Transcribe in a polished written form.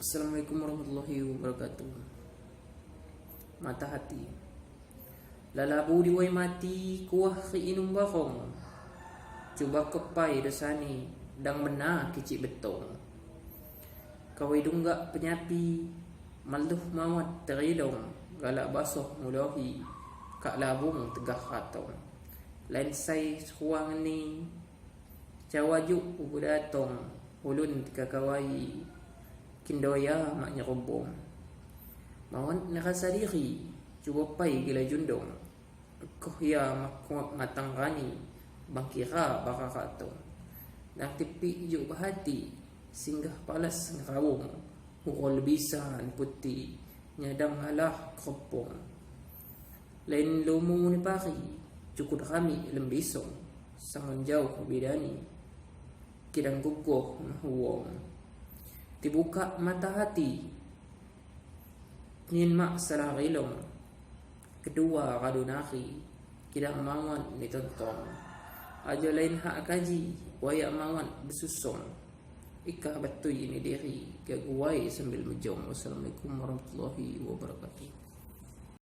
Assalamualaikum warahmatullahi wabarakatuh. Mata hati lalabu diwai mati kuah inum barong. Cuba kepai dosani dang benar kicik betong. Kawai dunggak penyapi maluh mawat teridong. Galak basuh mulahi kak labung tegah katong. Lain sai suang ni cawajuk ubu datong. Ulun kakawai kindoya maknya rombong. Mawan nakasa diri cuba pai gila jundong. Koh ya matang rani bangkira bakakato. Nak tipi juk bahati singgah palas ngerawung. Urol bisan putih nyadang halah kropong. Lain lumu ni pari cukup kami lembisong. Sangon jauh bedani kidang gugoh huwong. Dibuka mata hati nyin mak salah rilong. Kedua kadunari kidang mawan ditontong. Aja lain hak kaji wayak mawan bersusong. Ikah batui ini diri gaguai sambil mejong. Wassalamualaikum warahmatullahi wabarakatuh.